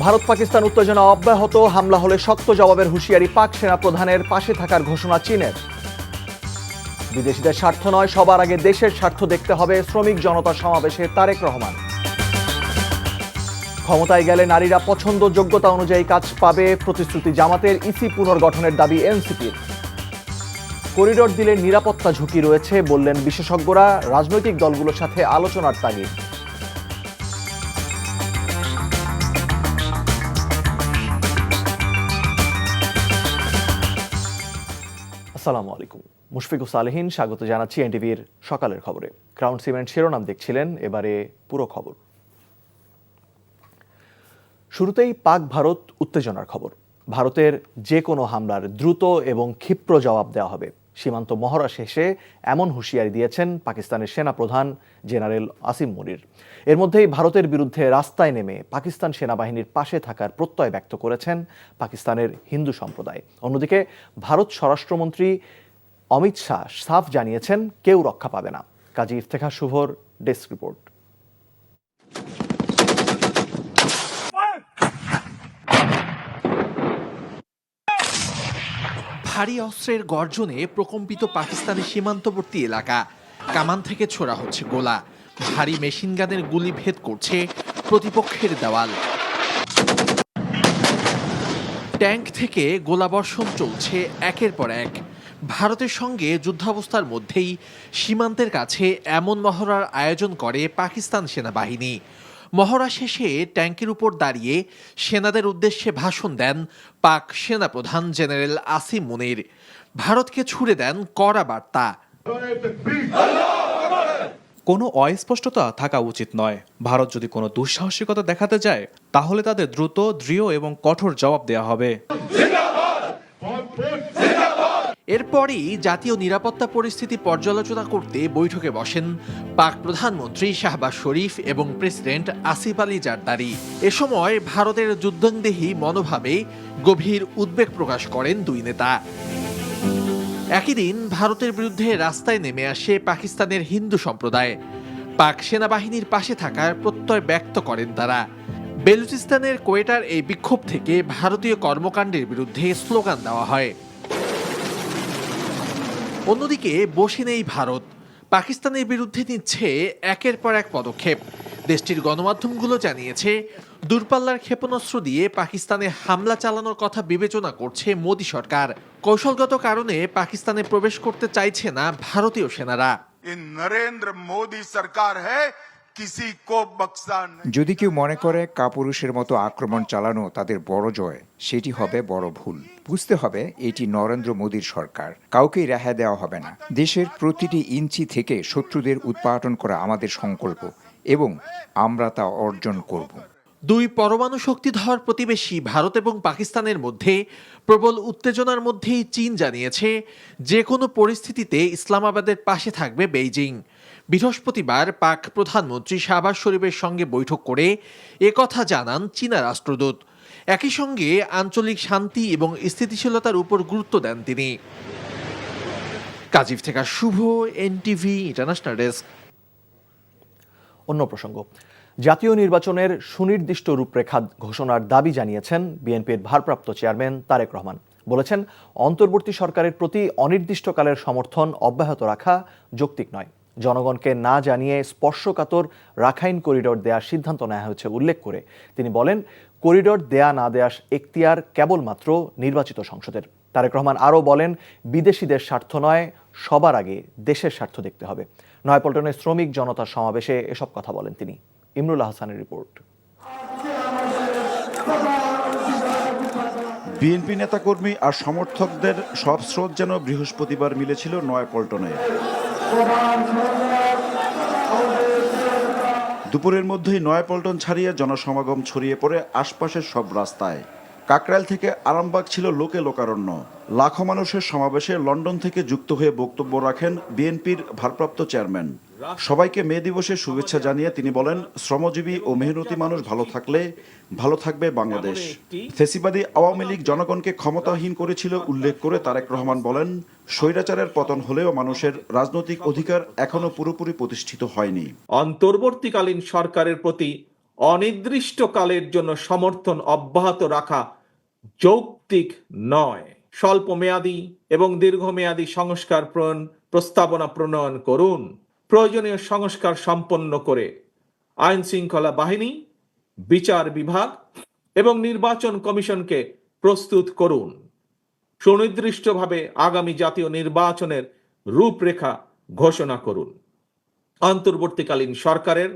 ভারত পাকিস্তান উত্তেজনা অব্যাহত, হামলা হলে শক্ত জবাবের হুঁশিয়ারি পাক সেনাপ্রধানের, পাশে থাকার ঘোষণা চীনের। বিদেশিদের স্বার্থ নয়, সবার আগে দেশের স্বার্থ দেখতে হবে, শ্রমিক জনতা সমাবেশে তারেক রহমান। ক্ষমতায় গেলে নারীরা পছন্দ যোগ্যতা অনুযায়ী কাজ পাবে, প্রতিশ্রুতি জামাতের, ইসি পুনর্গঠনের দাবি এনসিপির। করিডোর দিলে নিরাপত্তা ঝুঁকি রয়েছে বললেন বিশেষজ্ঞরা, রাজনৈতিক দলগুলোর সাথে আলোচনার তাগিদ। আসসালামু আলাইকুম, মুশফিকুর সালেহীন স্বাগত জানাচ্ছি এনটিভির সকালের খবরে। ক্রাউন সিমেন্ট শিরোনাম দেখছিলেন, এবারে পুরো খবর। শুরুতেই পাক ভারত উত্তেজনার খবর। ভারতের যে কোনো হামলার দ্রুত এবং ক্ষিপ্র জবাব দেওয়া হবে, সীমান্ত মহড়া শেষে এমন হুঁশিয়ারি দিয়েছেন পাকিস্তানের সেনাপ্রধান জেনারেল আসিম মুনির। এর মধ্যেই ভারতের বিরুদ্ধে রাস্তায় নেমে পাকিস্তান সেনাবাহিনীর পাশে থাকার প্রত্যয় ব্যক্ত করেছেন পাকিস্তানের হিন্দু সম্প্রদায়। অন্যদিকে ভারত স্বরাষ্ট্রমন্ত্রী অমিত শাহ সাফ জানিয়েছেন, কেউ রক্ষা পাবে না। কাজী ইফতেখার শুভর ডেস্ক রিপোর্ট। ভারী অস্ত্রের গর্জনে প্রকম্পিত পাকিস্তানের সীমান্তবর্তী এলাকা। কামান থেকে ছোড়া হচ্ছে গোলা, ভারী মেশিনগানের গুলি ভেদ করছে প্রতিপক্ষের দেওয়াল। ট্যাঙ্ক থেকে গোলাবর্ষণ চলছে একের পর এক। ভারতের সঙ্গে যুদ্ধাবস্থার মধ্যেই সীমান্তের কাছে এমন মহড়ার আয়োজন করে পাকিস্তান সেনাবাহিনী। মহড়া শেষে ট্যাঙ্কের উপর দাঁড়িয়ে সেনাদের উদ্দেশ্যে ভাষণ দেন পাক সেনাপ্রধান জেনারেল আসিম মুনির। ভারতকে ছুড়ে দেন কড়া বার্তা। কোনো অস্পষ্টতা থাকা উচিত নয়। ভারত যদি কোনো দুঃসাহসিকতা দেখাতে যায়, তাহলে তাদের দ্রুত, দৃঢ় এবং কঠোর জবাব দেওয়া হবে। এরপরই জাতীয় নিরাপত্তা পরিস্থিতি পর্যালোচনা করতে বৈঠকে বসেন পাক প্রধানমন্ত্রী শাহবাজ শরীফ এবং প্রেসিডেন্ট আসিফ আলী জারদারি। এ সময় ভারতের যুদ্ধংদেহী মনোভাবে গভীর উদ্বেগ প্রকাশ করেন দুই নেতা। একই দিন ভারতের বিরুদ্ধে রাস্তায় নেমে আসে পাকিস্তানের হিন্দু সম্প্রদায়। পাক সেনাবাহিনীর পাশে থাকার প্রত্যয় ব্যক্ত করেন তারা। বেলুচিস্তানের কোয়েটার এই বিক্ষোভ থেকে ভারতীয় কর্মকাণ্ডের বিরুদ্ধে স্লোগান দেওয়া হয়। অন্যদিকে বসে নেই ভারত, পাকিস্তানের বিরুদ্ধে নিচ্ছে একের পর এক পদক্ষেপ। দেশটির গণমাধ্যমগুলো জানিয়েছে, দূরপাল্লার ক্ষেপণাস্ত্র দিয়ে পাকিস্তানে হামলা চালানোর কথা বিবেচনা করছে মোদী সরকার। কৌশলগত কারণে পাকিস্তানে প্রবেশ করতে চাইছে না ভারতীয় সেনারা। নরেন্দ্র মোদী সরকার যদি কেউ মনে করে কাপুরুষের মতো আক্রমণ চালানো তাদের বড় জয়, সেটি হবে বড় ভুল। বুঝতে হবে, এটি নরেন্দ্র মোদীর সরকার, কাউকেই রেহাই দেওয়া হবে না। দেশের প্রতিটি ইঞ্চি থেকে শত্রুদের উৎপাটন করা আমাদের সংকল্প এবং আমরা তা অর্জন করব। দুই পরমাণু শক্তিধর প্রতিবেশী ভারত এবং পাকিস্তানের মধ্যে প্রবল উত্তেজনার মধ্যেই চীন জানিয়েছে, যে কোনো পরিস্থিতিতে ইসলামাবাদের পাশে থাকবে বেইজিং। বৃহস্পতিবার পাক প্রধানমন্ত্রী শাহবাজ শরীফের সঙ্গে বৈঠক করে একথা জানান চীনা রাষ্ট্রদূত। একই সঙ্গে আঞ্চলিক শান্তি এবং স্থিতিশীলতার উপর গুরুত্ব দেন তিনি। কাজী ইফতেখার শুভ, এনটিভি ইন্টারন্যাশনাল ডেস্ক। অন্য প্রসঙ্গ, জাতীয় নির্বাচনের সুনির্দিষ্ট রূপরেখা ঘোষণার দাবি জানিয়েছেন বিএনপির ভারপ্রাপ্ত চেয়ারম্যান তারেক রহমান। বলেছেন, অন্তর্বর্তী সরকারের প্রতি অনির্দিষ্টকালের সমর্থন অব্যাহত রাখা যৌক্তিক নয়। জনগণকে না জানিয়ে স্পর্শকাতর রাখাইন করিডোর দেওয়ার সিদ্ধান্ত নেওয়া হয়েছে উল্লেখ করে তিনি বলেন, করিডোর দেয়া না দেওয়ার এখতিয়ার কেবলমাত্র নির্বাচিত সংসদের। তারেক রহমান আরও বলেন, বিদেশিদের স্বার্থ নয়, সবার আগে দেশের স্বার্থ দেখতে হবে। নয়াপল্টনের শ্রমিক জনতার সমাবেশে এসব কথা বলেন তিনি। ইমরুল হাসানের রিপোর্ট। বিএনপি নেতাকর্মী আর সমর্থকদের সব স্রোত যেন বৃহস্পতিবার মিলেছিল নয়াপল্টনে। দুপুরের মধ্যেই নয়াপল্টন ছাড়িয়ে জনসমাগম ছড়িয়ে পড়ে আশপাশের সব রাস্তায়। কাকরাইল থেকে আরামবাগ ছিল লোকে লোকারণ্য। লাখো মানুষের সমাবেশে লন্ডন থেকে যুক্ত হয়ে বক্তব্য রাখেন বিএনপির ভারপ্রাপ্ত চেয়ারম্যান। সবাইকে মে দিবসের শুভেচ্ছা জানিয়ে তিনি বলেন, শ্রমজীবী ও মেহনতি মানুষ ভালো থাকলে ভালো থাকবে বাংলাদেশ। ফেসিবাদী আওয়ামী লীগ জনগণকে ক্ষমতাহীন করেছিল উল্লেখ করে তারেক রহমান বলেন, স্বৈরাচারের পতন হলেও মানুষের রাজনৈতিক অধিকার এখনো পুরোপুরি প্রতিষ্ঠিত হয়নি। অন্তর্বর্তীকালীন সরকারের প্রতি অনির্দিষ্টকালের জন্য সমর্থন অব্যাহত রাখা যৌক্তিক নয়। স্বল্প মেয়াদী এবং দীর্ঘমেয়াদী সংস্কার প্রস্তাবনা প্রণয়ন করুন। প্রয়োজনীয় সংস্কার সম্পন্ন করে আইন শৃঙ্খলা বাহিনী, বিচার বিভাগ এবং নির্বাচন কমিশনকে প্রস্তুত করুন। সুনির্দিষ্টভাবে আগামী জাতীয় নির্বাচনের রূপরেখা ঘোষণা করুন। অন্তর্বর্তীকালীন সরকারের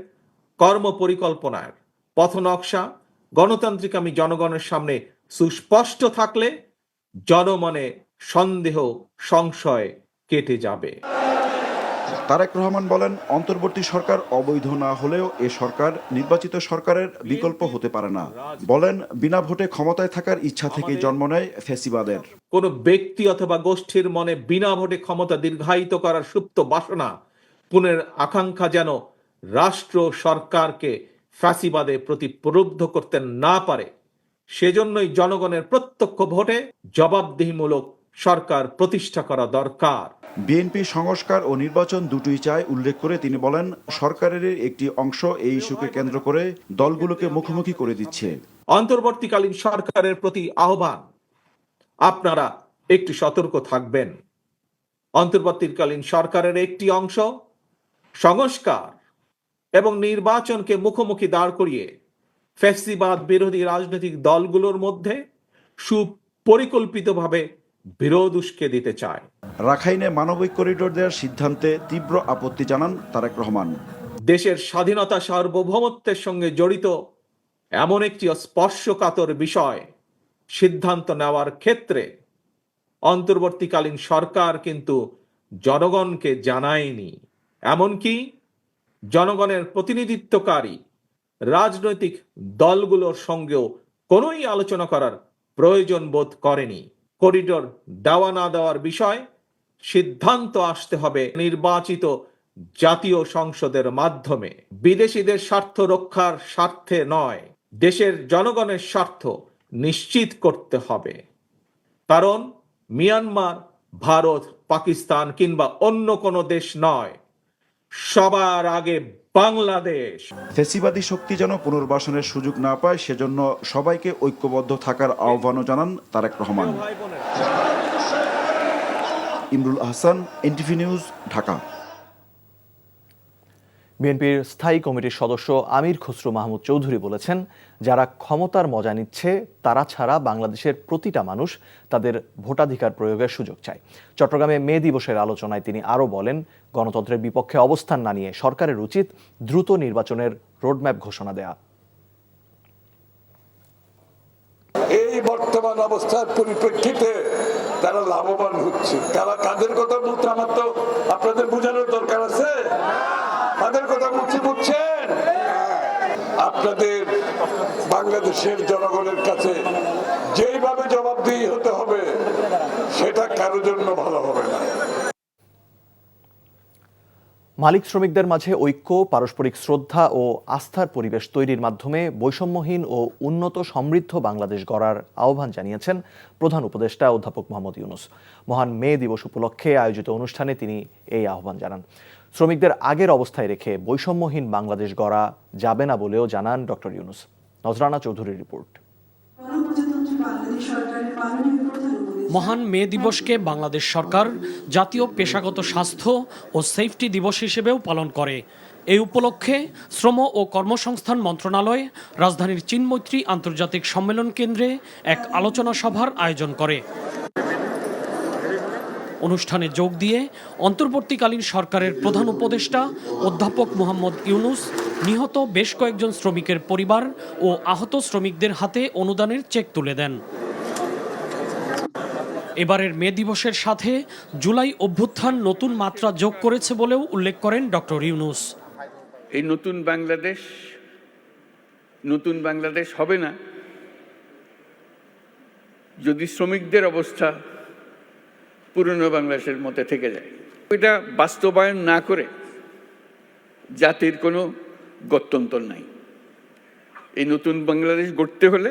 কর্মপরিকল্পনার পথনকশা গণতান্ত্রিকামী জনগণের সামনে সুস্পষ্ট থাকলে জনমনে সন্দেহ সংশয় কেটে যাবে। তারেক রহমান বলেন, অন্তর্বর্তী সরকার অবৈধ না হলেও এ সরকার নির্বাচিত সরকারের বিকল্প হতে পারে না। বলেন, বিনা ভোটে ক্ষমতায় থাকার ইচ্ছা থেকেই জন্ম নেয় ফ্যাসিবাদের। কোন ব্যক্তি অথবা গোষ্ঠীর মনে বিনা ভোটে ক্ষমতা দীর্ঘায়িত করার সুপ্ত বাসনা, পুনের আকাঙ্ক্ষা যেন রাষ্ট্র সরকারকে ফ্যাসিবাদে প্রতি প্রলুব্ধ করতে না পারে, সেজন্যই জনগণের প্রত্যক্ষ ভোটে জবাবদিহিমূলক সরকার প্রতিষ্ঠা করা দরকার। বিএনপি সংস্কার ও নির্বাচন দুটোই চায় উল্লেখ করে তিনি বলেন, সরকারের একটি অংশ এই ইস্যুকে কেন্দ্র করে দলগুলোকে মুখোমুখি করে দিচ্ছে। অন্তর্বর্তীকালীন সরকারের প্রতি আহ্বান, আপনারা একটু সতর্ক থাকবেন। অন্তর্বর্তীকালীন সরকারের একটি অংশ সংস্কার এবং নির্বাচনকে মুখোমুখি দাঁড় করিয়ে ফ্যাসিবাদ বিরোধী রাজনৈতিক দলগুলোর মধ্যে সুপরিকল্পিতভাবে বিরোধ উস্কে দিতে চায়। রাখাইনে মানবিক করিডোর দেওয়ার সিদ্ধান্তে তীব্র আপত্তি জানান তারেক রহমান। দেশের স্বাধীনতা সার্বভৌমত্বের সঙ্গে জড়িত এমন একটি স্পর্শকাতর বিষয় সিদ্ধান্ত নেওয়ার ক্ষেত্রে অন্তর্বর্তীকালীন সরকার কিন্তু জনগণকে জানায়নি, এমনকি জনগণের প্রতিনিধিত্বকারী রাজনৈতিক দলগুলোর সঙ্গেও কোনোই আলোচনা করার প্রয়োজন বোধ করেনি। করিডোর দেওয়া না দেওয়ার বিষয় সিদ্ধান্ত আসতে হবে নির্বাচিত জাতীয় সংসদের মাধ্যমে। বিদেশিদের স্বার্থ রক্ষার স্বার্থে নয়, দেশের জনগণের স্বার্থ নিশ্চিত করতে হবে। কারণ মিয়ানমার, ভারত, পাকিস্তান কিংবা অন্য কোনো দেশ নয়, সবার আগে বাংলাদেশ। ফ্যাসিবাদী শক্তি যেন পুনর্বাসনের সুযোগ না পায়, সেজন্য সবাইকে ঐক্যবদ্ধ থাকার আহ্বানও জানান তারেক রহমান। Imrul Ahsan, NTV news, Dhaka. বিএনপির স্থায়ী কমিটির সদস্য আমির খসরু মাহমুদ চৌধুরী বলেছেন, যারা ক্ষমতার মজা নিচ্ছে তারা ছাড়া বাংলাদেশের প্রতিটা মানুষ তাদের ভোটাধিকার প্রয়োগের সুযোগ চায়। চট্টগ্রামে মে দিবসের আলোচনায় তিনি আরও বলেন, গণতন্ত্রের বিপক্ষে অবস্থান না নিয়ে সরকারের উচিত দ্রুত নির্বাচনের রোডম্যাপ ঘোষণা দেয়া। এই বর্তমান অবস্থার পরিপ্রেক্ষিতে তারা লাভবান হচ্ছে। তারা কাদের কথা বলতে আমার তো আপনাদের বোঝানোর দরকার আছে। তাদের কথা বুঝছেন? আপনাদের বাংলাদেশের জনগণের কাছে যেইভাবে জবাবদিহি হতে হবে সেটা কারোর জন্য ভালো হবে না। মালিক শ্রমিকদের মাঝে ঐক্য, পারস্পরিক শ্রদ্ধা ও আস্থার পরিবেশ তৈরির মাধ্যমে বৈষম্যহীন ও উন্নত সমৃদ্ধ বাংলাদেশ গড়ার আহ্বান জানিয়েছেন প্রধান উপদেষ্টা অধ্যাপক মোহাম্মদ ইউনূস। মহান মে দিবস উপলক্ষে আয়োজিত অনুষ্ঠানে তিনি এই আহ্বান জানান। শ্রমিকদের আগের অবস্থায় রেখে বৈষম্যহীন বাংলাদেশ গড়া যাবে না বলেও জানান ডক্টর ইউনূস। নজরানা চৌধুরীর রিপোর্ট। মহান মে দিবসকে বাংলাদেশ সরকার জাতীয় পেশাগত স্বাস্থ্য ও সেফটি দিবস হিসেবেও পালন করে। এই উপলক্ষে শ্রম ও কর্মসংস্থান মন্ত্রণালয় রাজধানীর চিনমৈত্রী আন্তর্জাতিক সম্মেলন কেন্দ্রে এক আলোচনা সভার আয়োজন করে। অনুষ্ঠানে যোগ দিয়ে অন্তর্বর্তীকালীন সরকারের প্রধান উপদেষ্টা অধ্যাপক মোহাম্মদ ইউনূস নিহত বেশ কয়েকজন শ্রমিকের পরিবার ও আহত শ্রমিকদের হাতে অনুদানের চেক তুলে দেন। এবারের মে দিবসের সাথে জুলাই অভ্যুত্থান নতুন মাত্রা যোগ করেছে বলেও উল্লেখ করেন ডক্টর ইউনূস। এই নতুন বাংলাদেশ হবে না যদি শ্রমিকদের অবস্থা পুরনো বাংলাদেশের মধ্যে থেকে যায়। এটা বাস্তবায়ন না করে জাতির কোনো গত্যন্তর নাই। এই নতুন বাংলাদেশ গড়তে হলে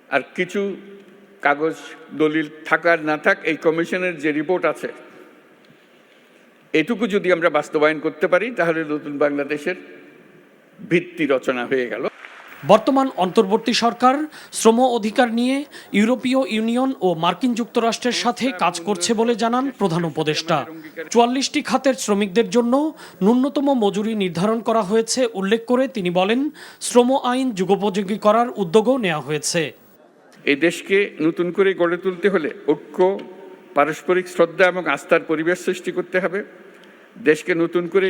আর কিছু কাগজ দলিল থাকার না থাক, এই কমিশনের যে রিপোর্ট আছে এটুকু যদি আমরা বাস্তবায়ন করতে পারি তাহলে নতুন বাংলাদেশের ভিত্তি রচনা হয়ে গেল। বর্তমান অন্তর্বর্তী সরকার শ্রম অধিকার নিয়ে ইউরোপীয় ইউনিয়ন ও মার্কিন যুক্তরাষ্ট্রের সাথে কাজ করছে বলে জানান প্রধান উপদেষ্টা। ৪৪টি খাতের শ্রমিকদের জন্য ন্যূনতম মজুরি নির্ধারণ করা হয়েছে উল্লেখ করে তিনি বলেন, শ্রম আইন যুগোপযোগী করার উদ্যোগও নেওয়া হয়েছে। এই দেশকে নতুন করে গড়ে তুলতে হলে ঐক্য, পারস্পরিক শ্রদ্ধা এবং আস্থার পরিবেশ সৃষ্টি করতে হবে। দেশকে নতুন করে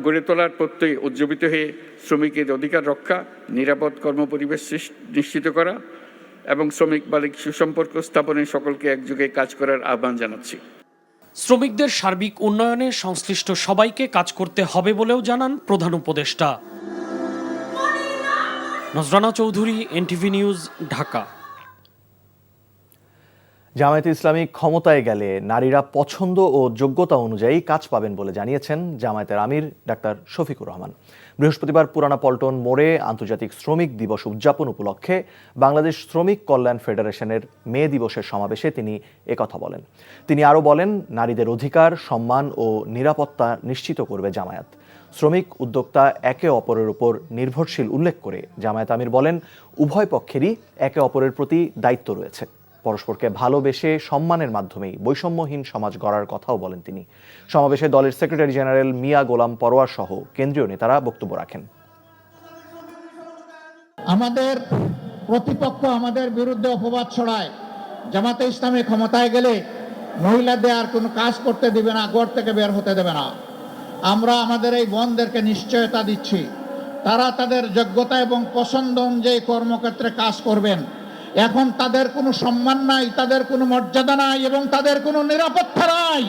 গড়ে তোলার প্রত্যয়ে উজ্জীবিত হয়ে শ্রমিকের অধিকার রক্ষা, নিরাপদ কর্মপরিবেশ নিশ্চিত করা এবং শ্রমিক মালিক সুসম্পর্ক স্থাপনে সকলকে একযোগে কাজ করার আহ্বান জানাচ্ছি। শ্রমিকদের সার্বিক উন্নয়নে সংশ্লিষ্ট সবাইকে কাজ করতে হবে বলেও জানান প্রধান উপদেষ্টা। নজরানা চৌধুরী, এনটিভি নিউজ, ঢাকা। জামায়াতে ইসলামী ক্ষমতায় গেলে নারীরা পছন্দ ও যোগ্যতা অনুযায়ী কাজ পাবেন বলে জানিয়েছেন জামায়াতের আমির ডাক্তার শফিকুর রহমান। বৃহস্পতিবার পুরানা পল্টন মোড়ে আন্তর্জাতিক শ্রমিক দিবস উদযাপন উপলক্ষে বাংলাদেশ শ্রমিক কল্যাণ ফেডারেশনের মে দিবসের সমাবেশে তিনি একথা বলেন। তিনি আরও বলেন, নারীদের অধিকার, সম্মান ও নিরাপত্তা নিশ্চিত করবে জামায়াত। শ্রমিক উদ্যোক্তা একে অপরের উপর নির্ভরশীল উল্লেখ করে জামায়াত আমির বলেন, উভয় পক্ষেরই একে অপরের প্রতি দায়িত্ব রয়েছে। পরস্পরকে ভালোবেসে সম্মানের মাধ্যমেই বৈষম্যহীন সমাজ গড়ার কথাও বলেন তিনি। সমাবেশে দলের সেক্রেটারি জেনারেল মিয়া গোলাম পরোয়ার সহ কেন্দ্রীয় নেতারা বক্তব্য রাখেন। আমাদের প্রতিপক্ষ আমাদের বিরুদ্ধে অপবাদ ছড়ায়, জামাতে ইসলামী ক্ষমতায় গেলে মহিলাদের আর কোনো কাজ করতে দিবে না, ঘর থেকে বের হতে দেবে না। আমরা আমাদের এই বোনদেরকে নিশ্চয়তা দিচ্ছি, তারা তাদের যোগ্যতা এবং পছন্দ অনুযায়ী কর্মক্ষেত্রে কাজ করবেন। এখন তাদের কোনো সম্মান নাই, তাদের কোনো মর্যাদা নাই এবং তাদের কোনো নিরাপত্তা নাই।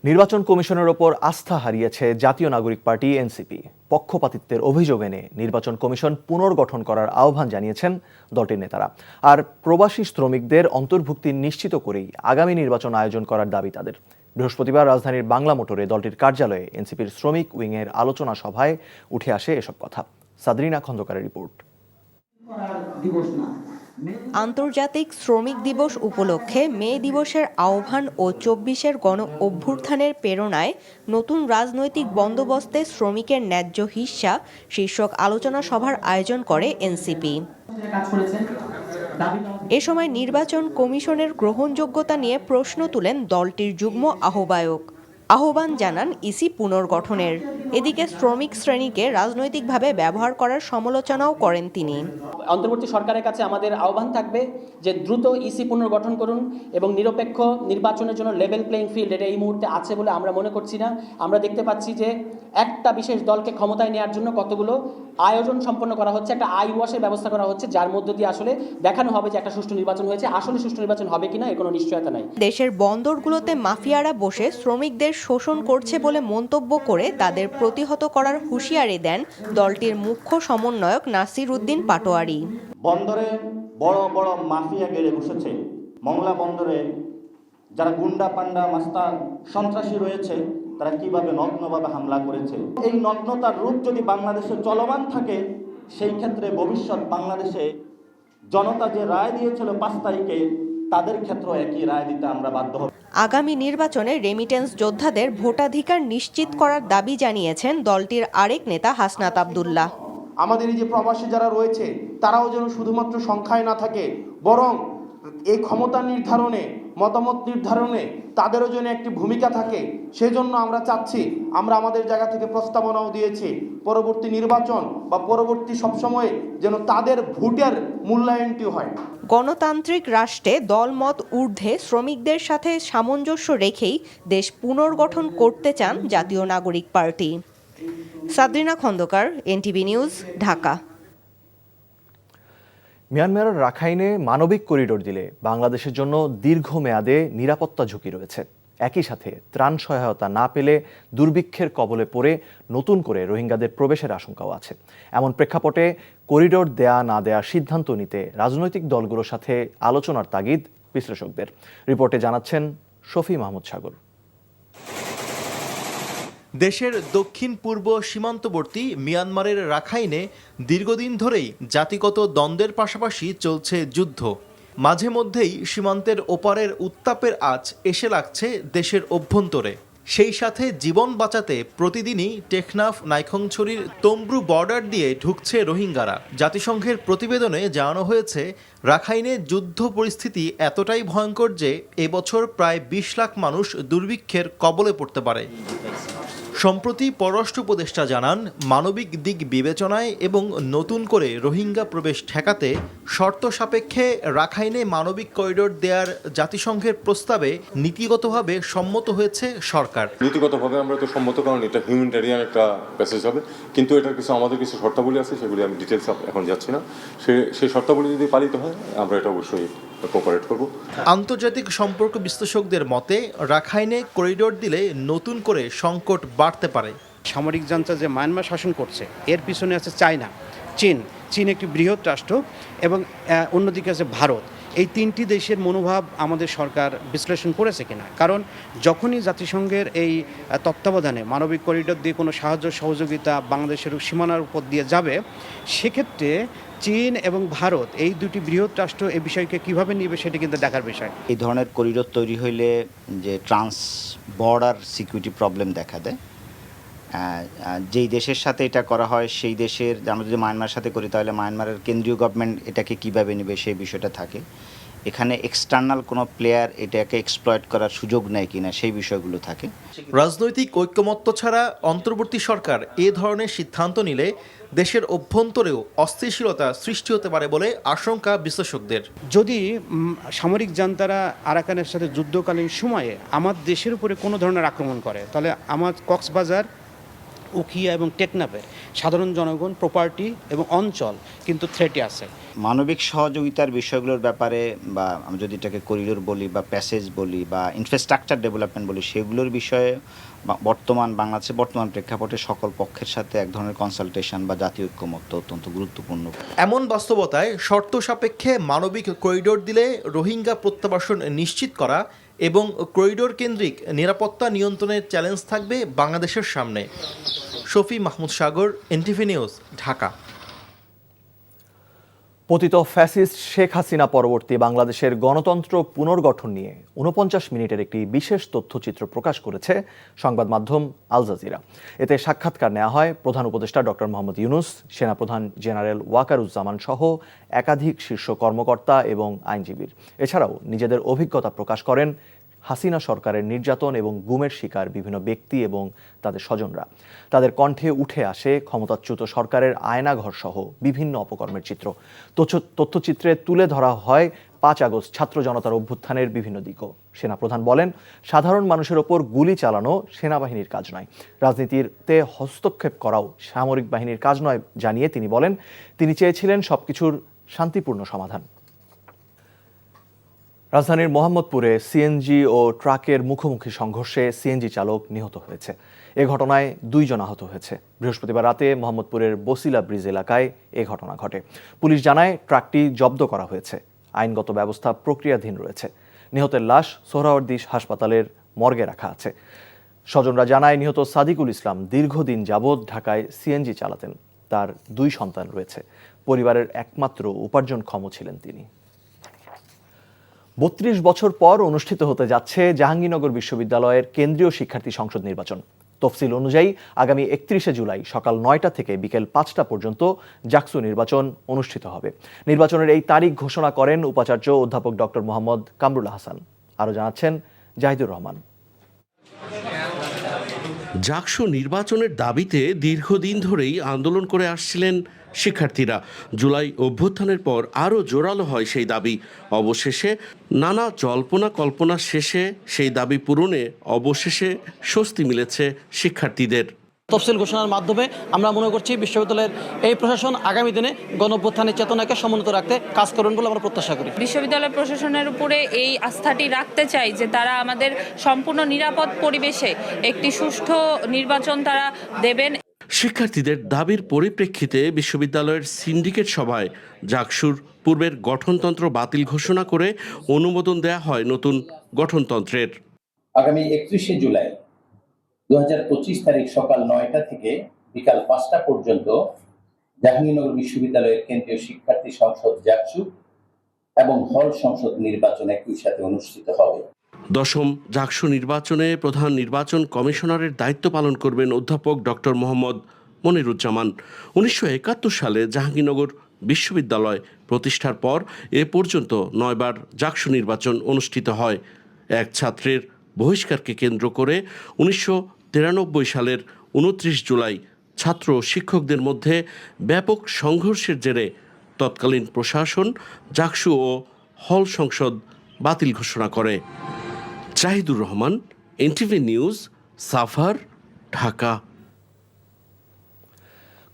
নির্বাচন কমিশনের ওপর আস্থা হারিয়েছে জাতীয় নাগরিক পার্টি এনসিপি। পক্ষপাতিত্বের অভিযোগ এনে নির্বাচন কমিশন পুনর্গঠন করার আহ্বান জানিয়েছেন দলটির নেতারা। আর প্রবাসী শ্রমিকদের অন্তর্ভুক্তি নিশ্চিত করেই আগামী নির্বাচন আয়োজন করার দাবি তাদের। বৃহস্পতিবার রাজধানীর বাংলা মোটরে দলটির কার্যালয়ে এনসিপির শ্রমিক উইংয়ের আলোচনা সভায় উঠে আসে এসব কথা। সাদরিনা খন্দকারের রিপোর্ট। আন্তর্জাতিক শ্রমিক দিবস উপলক্ষে মে দিবসের আহ্বান ও ২৪-এর গণ অভ্যুত্থানের প্রেরণায় নতুন রাজনৈতিক বন্দোবস্তে শ্রমিকের ন্যায্য হিস্যা শীর্ষক আলোচনা সভার আয়োজন করে এনসিপি। এ সময় নির্বাচন কমিশনের গ্রহণযোগ্যতা নিয়ে প্রশ্ন তুলেন দলটির যুগ্ম আহ্বায়ক। আহ্বান জানান ইসি পুনর্গঠনের। এদিকে শ্রমিক শ্রেণীকে রাজনৈতিকভাবে ব্যবহার করার সমালোচনাও করেন তিনি। অন্তর্বর্তী সরকারের কাছে আমাদের আহ্বান থাকবে যে দ্রুত ইসি পুনর্গঠন করুন এবং নিরপেক্ষ নির্বাচনের জন্য লেভেল প্লেইং ফিল্ড এটা এই মুহূর্তে আছে বলে আমরা মনে করছি না। আমরা দেখতে পাচ্ছি যে একটা বিশেষ দলকে ক্ষমতায় নেওয়ার জন্য কতগুলো আয়োজন সম্পন্ন করা হচ্ছে, একটা আই ওয়াশের ব্যবস্থা করা হচ্ছে, যার মধ্য দিয়ে আসলে দেখানো হবে যে একটা সুষ্ঠু নির্বাচন হয়েছে। আসলে সুষ্ঠু নির্বাচন হবে কিনা এর কোনো নিশ্চয়তা নাই। দেশের বন্দরগুলোতে মাফিয়ারা বসে শ্রমিকদের শোষণ করছে বলে মন্তব্য করে তাদের প্রতিহত করার হুঁশিয়ারি দেন দলটির মুখ্য সমন্বয়ক নাসির উদ্দিন পাটোয়ারি। বন্দরে বড় বড় মাফিয়া গেড়ে বসেছে। মংলা বন্দরে যারা গুন্ডা পান্ডা মাস্তান সন্ত্রাসী রয়েছে তারা কিভাবে নগ্নভাবে হামলা করেছে। এই নগ্নতার রূপ যদি বাংলাদেশে চলমান থাকে, সেই ক্ষেত্রে ভবিষ্যৎ বাংলাদেশে জনতা যে রায় দিয়েছিল ৫ তারিখে, তাদের ক্ষেত্রে একই রায় দিতে আমরা বাধ্য হব। আগামী নির্বাচনে রেমিটেন্স যোদ্ধাদের ভোটাধিকার নিশ্চিত করার দাবি জানিয়েছেন দলটির আরেক নেতা হাসনাত আব্দুল্লাহ। আমাদের এই যে প্রবাসী যারা রয়েছে তারাও যেন শুধুমাত্র সংখ্যায় না থাকে, বরং এই ক্ষমতা নির্ধারণে, মতামত নির্ধারণে তাদেরও যেন একটি ভূমিকা থাকে। সেজন্য আমরা চাচ্ছি, আমরা আমাদের জায়গা থেকে প্রস্তাবনাও দিয়েছি, পরবর্তী নির্বাচন বা পরবর্তী সবসময় যেন তাদের ভোটের মূল্যায়নটি হয়। গণতান্ত্রিক রাষ্ট্রে দলমত ঊর্ধ্বে শ্রমিকদের সাথে সামঞ্জস্য রেখেই দেশ পুনর্গঠন করতে চান Jatiya Nagorik party. Sadrina Khandakar, NTV news, Dhaka. মিয়ানমারের রাখাইনে মানবিক করিডোর দিলে বাংলাদেশের জন্য দীর্ঘমেয়াদে নিরাপত্তা ঝুঁকি রয়েছে। একই সাথে ত্রাণ সহায়তা না পেলে দুর্ভিক্ষের কবলে পড়ে নতুন করে রোহিঙ্গাদের প্রবেশের আশঙ্কাও আছে। এমন প্রেক্ষাপটে করিডোর দেয়া না দেওয়ার সিদ্ধান্ত নিতে রাজনৈতিক দলগুলোর সাথে আলোচনার তাগিদ বিশ্লেষকদের। রিপোর্টে জানাচ্ছেন শফি মাহমুদ সাগর। দেশের দক্ষিণ পূর্ব সীমান্তবর্তী মিয়ানমারের রাখাইনে দীর্ঘদিন ধরেই জাতিগত দ্বন্দ্বের পাশাপাশি চলছে যুদ্ধ। মাঝে মধ্যেই সীমান্তের ওপারের উত্তাপের আঁচ এসে লাগছে দেশের অভ্যন্তরে। সেই সাথে জীবন বাঁচাতে প্রতিদিনই টেকনাফ নাইখংছড়ির তম্ব্রু বর্ডার দিয়ে ঢুকছে রোহিঙ্গারা। জাতিসংঘের প্রতিবেদনে জানানো হয়েছে, রাখাইনে যুদ্ধ পরিস্থিতি এতটাই ভয়ঙ্কর যে এবছর প্রায় 20 লাখ মানুষ দুর্ভিক্ষের কবলে পড়তে পারে। সম্প্রতি পররাষ্ট্র উপদেষ্টা জানান, মানবিক দিক বিবেচনায় এবং নতুন করে রোহিঙ্গা প্রবেশ ঠেকাতে শর্ত সাপেক্ষে রাখাইনে মানবিক করিডোর দেওয়ার জাতিসংঘের প্রস্তাবে নীতিগতভাবে সম্মত হয়েছে সরকার। নীতিগতভাবে আমরা তো সম্মত, কারণ এটা হিউম্যানিটেরিয়ান একটা প্যাসেজ হবে, কিন্তু এটার আমাদের কিছু শর্তাবলী আছে, সেগুলি আমি ডিটেলস এখন যাচ্ছি না। সেই শর্তাবলী যদি পালিত হয় আমরা এটা অবশ্যই কোঅপারেট করব। আন্তর্জাতিক সম্পর্ক বিশ্লেষকদের মতে, রাখাইনে করিডোর দিলে নতুন করে সংকট বাড়তে পারে। সামরিক জান্তা যে মায়ানমার শাসন করছে, এর পিছনে আছে চায়না, চীন একটি বৃহৎ রাষ্ট্র, এবং অন্যদিকে আছে ভারত। এই তিনটি দেশের মনোভাব আমাদের সরকার বিশ্লেষণ করেছে কিনা, কারণ যখনই জাতিসংঘের এই তত্ত্বাবধানে মানবিক করিডোর দিয়ে কোনো সাহায্য সহযোগিতা বাংলাদেশের সীমানার উপর দিয়ে যাবে, সেক্ষেত্রে চীন এবং ভারত এই দুটি বৃহৎ রাষ্ট্র এই বিষয়কে কিভাবে নিবে সেটা কিন্তু দেখার বিষয়। এই ধরনের করিডোর তৈরি হইলে যে ট্রান্স বর্ডার সিকিউরিটি প্রবলেম দেখা দেয়। যেই দেশের সাথে এটা করা হয় সেই দেশের, আমরা যদি মায়ানমারের সাথে করি তাহলে মায়ানমারের কেন্দ্রীয় গভর্নমেন্ট এটাকে কিভাবে নেবে সেই বিষয়টা থাকে। এখানে এক্সটার্নাল কোনো প্লেয়ার এটাকে এক্সপ্লয়েট করার সুযোগ নেয় কিনা সেই বিষয়গুলো থাকে। রাজনৈতিক ঐক্যমত্য ছাড়া অন্তর্বর্তী সরকার এ ধরনের সিদ্ধান্ত নিলে দেশের অভ্যন্তরেও অস্থিতিশীলতা সৃষ্টি হতে পারে বলে আশঙ্কা বিশ্লেষকদের। যদি সামরিক জান্তারা আরাকানের সাথে যুদ্ধকালীন সময়ে আমার দেশের উপরে কোনো ধরনের আক্রমণ করে, তাহলে আমার কক্সবাজার, উখিয়া এবং টেকনাফের সাধারণ জনগণ, প্রপার্টি এবং অঞ্চল কিন্তু থ্রেটে আছে। মানবিক সহযোগিতার বিষয়গুলোর ব্যাপারে, বা আমরা যদি এটাকে করিডোর বলি বা প্যাসেজ বলি বা ইনফ্রাস্ট্রাকচার ডেভেলপমেন্ট বলি, সেগুলোর বিষয়ে বাংলাদেশের বর্তমান প্রেক্ষাপটে সকল পক্ষের সাথে এক ধরনের কনসালটেশন বা জাতীয় ঐক্যমত্য অত্যন্ত গুরুত্বপূর্ণ। এমন বাস্তবতায় শর্ত সাপেক্ষে মানবিক করিডোর দিলে রোহিঙ্গা প্রত্যাবাসন নিশ্চিত করা এবং করিডোর কেন্দ্রিক নিরাপত্তা নিয়ন্ত্রণের চ্যালেঞ্জ থাকবে বাংলাদেশের সামনে। শফি মাহমুদ সাগর, এনটিভি নিউজ, ঢাকা। পতিত ফ্যাসিস্ট শেখ হাসিনা পরবর্তী বাংলাদেশের গণতন্ত্র পুনর্গঠন নিয়ে 49 মিনিটের একটি বিশেষ তথ্যচিত্র প্রকাশ করেছে সংবাদ মাধ্যম আল জাজিরা। এতে সাক্ষাৎকার নেওয়া হয় প্রধান উপদেষ্টা ডক্টর মোহাম্মদ ইউনূস, সেনাপ্রধান জেনারেল ওয়াকারুজ্জামান সহ একাধিক শীর্ষ কর্মকর্তা এবং আইনজীবীর। এছাড়াও নিজেদের অভিজ্ঞতা প্রকাশ করেন হাসিনা সরকারের নির্যাতন এবং গুমের শিকার বিভিন্ন ব্যক্তি এবং তাদের স্বজনরা। তাদের কণ্ঠে উঠে আসে ক্ষমতাচ্যুত সরকারের আয়নাঘর সহ বিভিন্ন অপকর্মের চিত্র। তথ্যচিত্রে তুলে ধরা হয় 5 আগস্ট ছাত্র জনতার অভ্যুত্থানের বিভিন্ন দিকও। সেনাপ্রধান বলেন, সাধারণ মানুষের ওপর গুলি চালানো সেনাবাহিনীর কাজ নয়, রাজনীতিতে হস্তক্ষেপ করাও সামরিক বাহিনীর কাজ নয় জানিয়ে তিনি বলেন, তিনি চেয়েছিলেন সবকিছুর শান্তিপূর্ণ সমাধান। রাজধানীর মোহাম্মদপুরে সিএনজি ও ট্রাকের মুখোমুখি সংঘর্ষে সিএনজি চালক নিহত হয়েছে। এ ঘটনায় 2 জন আহত হয়েছে। বৃহস্পতিবার রাতে মোহাম্মদপুরের বসিলা ব্রিজ এলাকায় এ ঘটনা ঘটে। পুলিশ জানায় ট্রাকটি জব্দ করা হয়েছে। আইনগত ব্যবস্থা প্রক্রিয়াধীন রয়েছে। নিহতের লাশ সোহরাওয়ার্দী হাসপাতালের মর্গে রাখা আছে। স্বজনরা জানায়, নিহত সাদিকুল ইসলাম দীর্ঘদিন যাবৎ ঢাকায় সিএনজি চালাতেন। তার 2 সন্তান রয়েছে। পরিবারের একমাত্র উপার্জনক্ষম ছিলেন তিনি। 32 বছর পর অনুষ্ঠিত হতে যাচ্ছে জাহাঙ্গীরনগর বিশ্ববিদ্যালয়ের কেন্দ্রীয় শিক্ষার্থী সংসদ নির্বাচন। তফসিল অনুযায়ী আগামী 31শে জুলাই সকাল 9টা থেকে বিকেল 5টা পর্যন্ত জাকসু নির্বাচন অনুষ্ঠিত হবে। নির্বাচনের এই তারিখ ঘোষণা করেন উপাচার্য অধ্যাপক ডক্টর মোহাম্মদ কামরুল হাসান। আরও জানাচ্ছেন জাহিদুর রহমান। জাকসু নির্বাচনের দাবিতে দীর্ঘদিন ধরেই আন্দোলন করে আসছিলেন শিক্ষার্থীরা। জুলাই অভ্যুত্থানের পর আরও জোরালো হয় সেই দাবি। অবশেষে নানা জল্পনা কল্পনা শেষে সেই দাবি পূরণে অবশেষে স্বস্তি মিলেছে শিক্ষার্থীদের। তফসিল ঘোষণার মাধ্যমে আমরা মনে করছি বিশ্ববিদ্যালয়ের এই প্রশাসন আগামী দিনে গণঅভ্যুত্থানের চেতনাকে সমুন্নত রাখতে কাজ করবেন বলে আমরা প্রত্যাশা করি। বিশ্ববিদ্যালয় প্রশাসনের উপরে এই আস্থাটি রাখতে চাই যে তারা আমাদের সম্পূর্ণ নিরাপদ পরিবেশে একটি সুষ্ঠু নির্বাচন তারা দেবেন। শিক্ষার্থীদের দাবির পরিপ্রেক্ষিতে বিশ্ববিদ্যালয়ের সিন্ডিকেট সভায় জাকসুর পূর্বের গঠনতন্ত্র বাতিল ঘোষণা করে অনুমোদন দেয়া হয় নতুন গঠনতন্ত্রের। আগামী 31শে জুলাই 2025 তারিখ সকাল 9টা থেকে বিকাল 5টা পর্যন্ত জাহাঙ্গীরনগর বিশ্ববিদ্যালয়ের কেন্দ্রীয় শিক্ষার্থী সংসদ জাকসু এবং হল সংসদ নির্বাচন একই সাথে অনুষ্ঠিত হবে। দশম জাকসু নির্বাচনে প্রধান নির্বাচন কমিশনারের দায়িত্ব পালন করবেন অধ্যাপক ডক্টর মোহাম্মদ মনিরুজ্জামান। 1971 সালে জাহাঙ্গীরনগর বিশ্ববিদ্যালয় প্রতিষ্ঠার পর এ পর্যন্ত 9 বার জাকসু নির্বাচন অনুষ্ঠিত হয়। এক ছাত্রের বহিষ্কারকে কেন্দ্র করে 1993 সালের 29 জুলাই ছাত্র ও শিক্ষকদের মধ্যে ব্যাপক সংঘর্ষের জেরে তৎকালীন প্রশাসন জাকসু ও হল সংসদ বাতিল ঘোষণা করে। Zahidur Rahman, NTV news, Savar, Dhaka.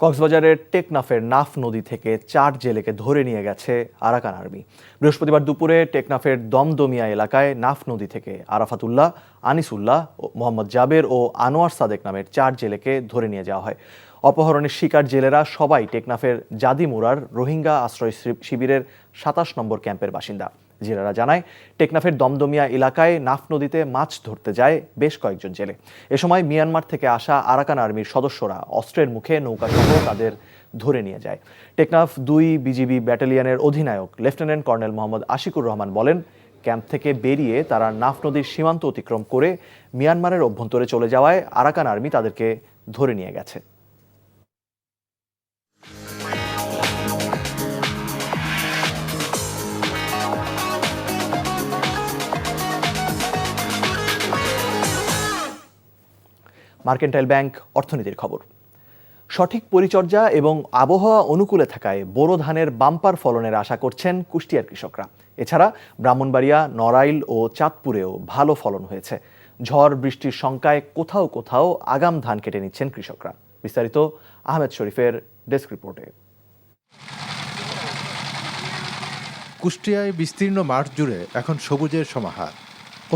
কক্সবাজারের টেকনাফের নাফ নদী থেকে 4 জেলেকে ধরে নিয়ে গেছে আরাকান আর্মি। বৃহস্পতিবার দুপুরে টেকনাফের দমদমিয়া এলাকায় নাফ নদী থেকে আরাফাতুল্লাহ, আনিসুল্লাহ, মোহাম্মদ জাবের ও আনোয়ার সাদেক নামের 4 জেলেকে ধরে নিয়ে যাওয়া হয়। অপহরণের শিকার জেলেরা সবাই টেকনাফের জাদিমুরার রোহিঙ্গা আশ্রয় শিবিরের 27 নম্বর ক্যাম্পের বাসিন্দা। জেলেরা জানায়, টেকনাফের দমদমিয়া এলাকায় নাফ নদীতে মাছ ধরতে যায় বেশ কয়েকজন জেলে। এ সময় মিয়ানমার থেকে আসা আরাকান আর্মির সদস্যরা অস্ত্রের মুখে নৌকাসহ তাদের ধরে নিয়ে যায়। টেকনাফ 2 বিজিবি ব্যাটালিয়নের অধিনায়ক লেফটেন্যান্ট কর্নেল মোহাম্মদ আশিকুর রহমান বলেন, ক্যাম্প থেকে বেরিয়ে তারা নাফ নদীর সীমান্ত অতিক্রম করে মিয়ানমারের অভ্যন্তরে চলে যাওয়ায় আরাকান আর্মি তাদেরকে ধরে নিয়ে গেছে। মার্কেন্টাইল ব্যাংক অর্থনীতির খবর। সঠিক পরিচর্যা এবং আবহাওয়া অনুকূলে থাকায় বোরো ধানের বাম্পার ফলনের আশা করছেন কুষ্টিয়ার কৃষকরা। এছাড়া ব্রাহ্মণবাড়িয়া, নড়াইল ও চাঁদপুরেও ভালো ফলন হয়েছে। ঝড় বৃষ্টির শঙ্কায় কোথাও কোথাও আগাম ধান কেটে নিচ্ছেন কৃষকরা। বিস্তারিত আহমেদ শরীফের ডেস্ক রিপোর্টে। কুষ্টিয়ায় বিস্তীর্ণ মাঠ জুড়ে এখন সবুজের সমাহার।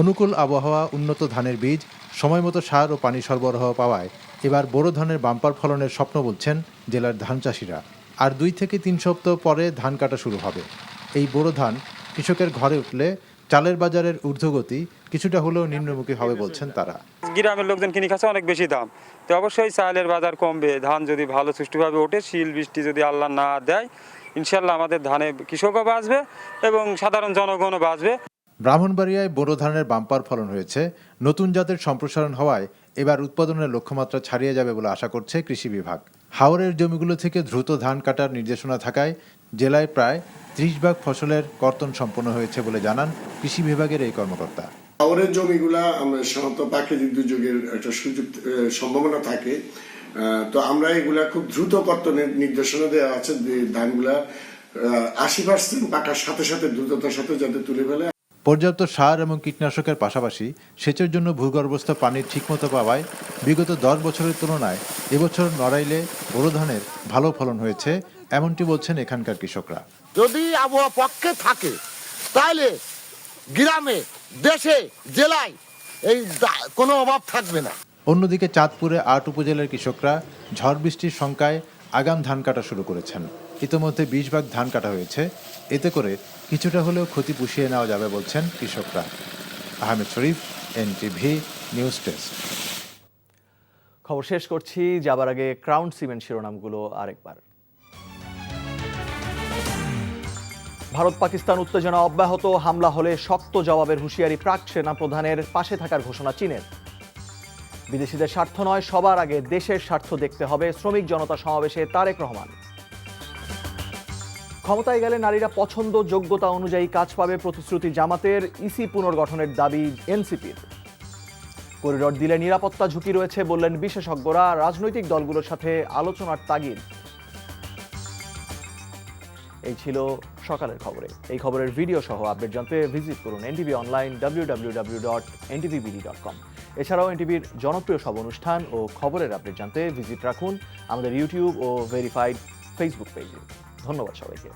অনুকূল আবহাওয়া, উন্নত ধানের বীজ, সময়মতো সার ও পানি সরবরাহ পাওয়ায় এবার বোরো ধানের বাম্পার ফলনের স্বপ্ন বলছেন জেলার ধান চাষিরা। আর 2 থেকে 3 সপ্তাহ পরে ধান কাটা শুরু হবে। এই বোরো ধান কৃষকের ঘরে উঠলে চালের বাজারের ঊর্ধ্বগতি কিছুটা হলেও নিম্নমুখী হবে বলছেন তারা। গ্রামের লোকজন কিনে খাচ্ছে অনেক বেশি দাম, তো অবশ্যই চালের বাজার কমবে। ধান যদি ভালো সুষ্ঠুভাবে ওঠে, শিল বৃষ্টি যদি আল্লাহ না দেয়, ইনশাল্লাহ আমাদের ধানে কৃষকও বাঁচবে এবং সাধারণ জনগণও বাঁচবে। ব্রাহ্মণবাড়িয়ায় বোরো ধানের বাম্পার ফলন হয়েছে। নতুন জাতের সম্প্রসারণ হওয়ায় এবার উৎপাদনের লক্ষ্যমাত্রা ছাড়িয়ে যাবে বলে আশা করছে কৃষি বিভাগ। হাওরের জমিগুলো থেকে দ্রুত ধান কাটার নির্দেশনা থাকায় জেলায় প্রায় 30 ভাগ ফসলের কর্তন সম্পন্ন হয়েছে বলে জানান কৃষি বিভাগের এই কর্মকর্তা। হাওরের জমিগুলা আমরা সাধারণত প্রাকৃতিক দুর্যোগের একটা সুযোগ সম্ভাবনা থাকে, তো আমরা এগুলা খুব দ্রুত কর্তনের নির্দেশনা দেওয়া আছে। ধানগুলা 80% পাকার সাথে সাথে দ্রুততার সাথে যাতে তুলে ফেলে। পর্যাপ্ত সার এবং কীটনাশকের পাশাপাশি সেচের জন্য ভূগর্ভস্থ পানির ঠিকমতো পাওয়ায় বিগত 10 বছরের তুলনায় এবছর নড়াইলে বোরো ধানের ভালো ফলন হয়েছে, এমনটি বলছেন এখানকার কৃষকরা। যদি আবহাওয়া পক্ষে থাকে তাহলে গ্রামে, দেশে, জেলায় এই কোনো অভাব থাকবে না। অন্যদিকে চাঁদপুরে 8 উপজেলার কৃষকরা ঝড় বৃষ্টির শঙ্কায় আগাম ধান কাটা শুরু করেছেন। ইতোমধ্যে 20 ভাগ ধান কাটা হয়েছে। এতে করে কিছুটা হলেও ক্ষতি পুষিয়ে নেওয়া যাবে বলছেন কৃষকরা। আহমেদ শরীফ, এনটিভি নিউজ ডেস্ক। খবর শেষ করছি, যাবার আগে ক্রাউন সিমেন্ট শিরোনামগুলো আরেকবার। ভারত পাকিস্তান উত্তেজনা অব্যাহত, হামলা হলে শক্ত জবাবের হুঁশিয়ারি প্রাক সেনা প্রধানের, পাশে থাকার ঘোষণা চীনের। বিদেশিদের স্বার্থ নয়, সবার আগে দেশের স্বার্থ দেখতে হবে, শ্রমিক জনতা সমাবেশে তারেক রহমান। ক্ষমতায় গেলে নারীরা পছন্দ যোগ্যতা অনুযায়ী কাজ পাবে, প্রতিশ্রুতি জামাতের, ইসি পুনর্গঠনের দাবি এনসিপির। করিডর দিলে নিরাপত্তা ঝুঁকি রয়েছে বললেন বিশেষজ্ঞরা, রাজনৈতিক দলগুলোর সাথে আলোচনার তাগিদ। এই ছিল সকালের খবরে। এই খবরের ভিডিও সহ আপডেট জানতে ভিজিট করুন এনটিভি অনলাইন www.ntvbd.com। এছাড়াও এনটিভির জনপ্রিয় সব অনুষ্ঠান ও খবরের আপডেট জানতে ভিজিট রাখুন আমাদের ইউটিউব ও ভেরিফাইড ফেসবুক পেজে। ধন্যবাদ সবাইকে।